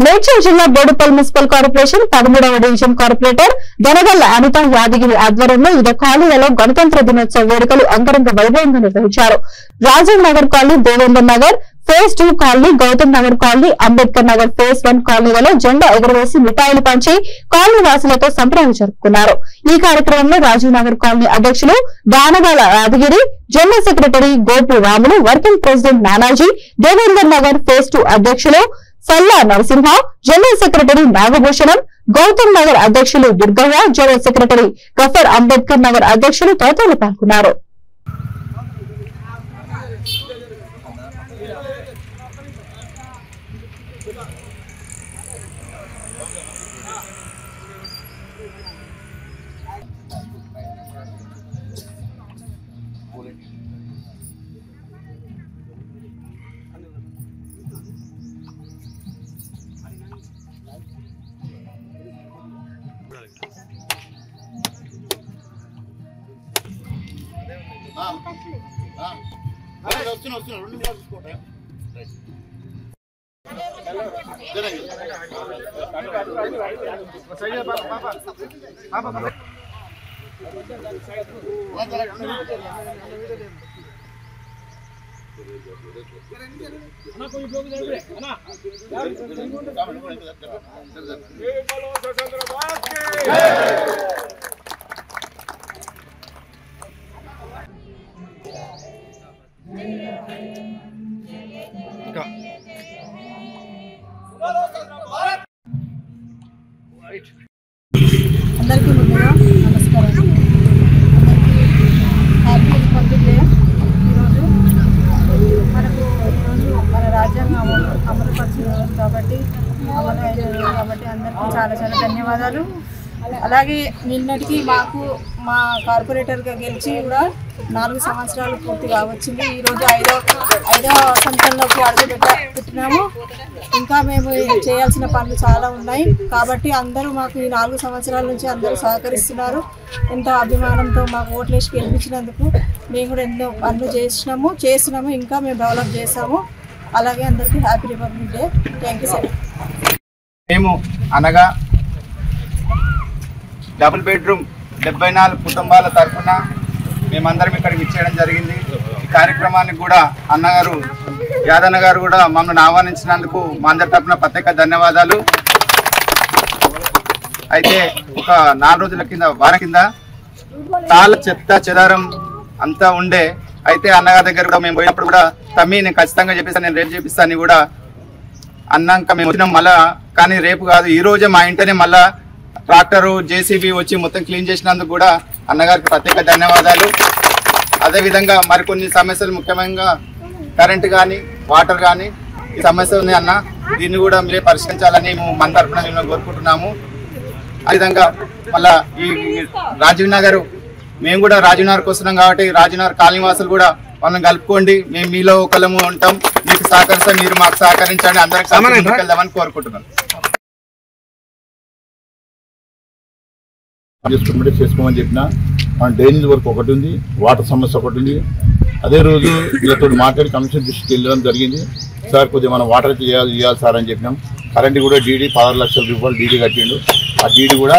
మేడ్చల్ జిల్లా Boduppal municipal corporation 13వ division corporator Danagalla Anitha Yadagiri ఆధ్వర్యంలో వివిధ కాలనీలలో గణతంత్ర దినోత్సవ వేడుకలు అంగరంగ వైభవంగా నిర్వహించారు. Rajiv Nagar colony, Devender Nagar phase 2 colony, Gautam Nagar colony, Ambedkar Nagar phase 1 కాలనీలలో జెండా ఎగురవేసి మిఠాయిలు పంచి కాలనీ వాసులతో సంబరాలు జరుపుకున్నారు. ఈ కార్యక్రమంలో రాజీవ్ నగర్ కాలనీ అధ్యక్షులు Danagalla Yadagiri, general secretary Gopu Ramulu, working president Nanaji, Devender Nagar phase 2 అధ్యక్షులు సల్లా నరసింహ, జనరల్ సెక్రటరీ నాగభూషణం, గౌతమ్ నగర్ అధ్యక్షులు దుర్గయ్య, జనరల్ సెక్రటరీ గఫర్, అంబేద్కర్ నగర్ అధ్యక్షులు తదితరులు పాల్గొన్నారు. అందరికీ ముందుగా నమస్కారం. Happy republic day. ఈరోజు మన రాజ్యాంగం అమలుపరిచారు కాబట్టి అందరికీ చాలా చాలా ధన్యవాదాలు. అలాగే నిన్నటికి మా కార్పొరేటర్గా గెలిచి కూడా 4 సంవత్సరాలు పూర్తిగా వచ్చింది. ఈరోజు ఐదవ సంవత్సరంలోకి పెట్టినాము. ఇంకా మేము చేయాల్సిన పనులు చాలా ఉన్నాయి కాబట్టి అందరూ మాకు ఈ 4 సంవత్సరాల నుంచి అందరూ సహకరిస్తున్నారు. ఎంతో అభిమానంతో మాకు ఓట్లేసి గెలిపించినందుకు మేము కూడా ఎన్నో పనులు చేస్తున్నాము, ఇంకా మేము డెవలప్ చేస్తాము. అలాగే అందరికీ happy republic day. Thank you sir. మేము అనగా డబుల్ బెడ్రూమ్ 74 కుటుంబాల తరఫున మేమందరం ఇక్కడికి ఇచ్చేయడం జరిగింది. ఈ కార్యక్రమానికి కూడా అన్నగారు యాదన్న గారు కూడా మమ్మల్ని ఆహ్వానించినందుకు మా అందరి తరఫున ప్రత్యేక ధన్యవాదాలు. అయితే ఒక 4 రోజుల వారం కింద చాలా చెత్త చెదారం అంతా ఉండే. అయితే అన్నగారి దగ్గర కూడా మేము పోయినప్పుడు కూడా తమ్మి నేను ఖచ్చితంగా చెప్పిస్తాను, నేను రేపు చేపిస్తాను కూడా అన్నాక మేము వచ్చినాం. మళ్ళా కానీ రేపు కాదు, ఈ రోజే మా ఇంటనే మళ్ళా ట్రాక్టరు జేసీబీ వచ్చి మొత్తం క్లీన్ చేసినందుకు కూడా అన్నగారికి ప్రత్యేక ధన్యవాదాలు. అదేవిధంగా మరికొన్ని సమస్యలు, ముఖ్యంగా కరెంటు కానీ వాటర్ కానీ ఈ సమస్య ఉంది అన్న, దీన్ని కూడా మీరే పరిష్కరించాలని మన తరఫున మేము కోరుకుంటున్నాము. అదేవిధంగా మళ్ళా ఈ రాజీవ్ నగర్, మేము కూడా రాజీవ్ నగర్కి వస్తున్నాం కాబట్టి రాజీవ్ నగర్ కాలనీ వాసులు కూడా వాళ్ళని కలుపుకోండి. మేము మీలో ఒకళ్ళము ఉంటాం, మీకు సహకరిస్తాం, మీరు మాకు సహకరించండి, అందరికి వెళ్దామని కోరుకుంటున్నాం. చేసుకోమని చెప్పిన డ్రైనేజ్ వర్క్ ఒకటి ఉంది, వాటర్ సమస్య ఒకటి ఉంది. అదే రోజు వీళ్ళతో మాట్లాడి కమిషన్ దృష్టికి వెళ్ళడం జరిగింది. సార్ కొద్దిగా మనం వాటర్ చేయాలి సార్ అని చెప్పినాం. కరెంట్ కూడా డీడీ 16 లక్షల రూపాయలు డీడీ కట్టిండు. ఆ డీడీ కూడా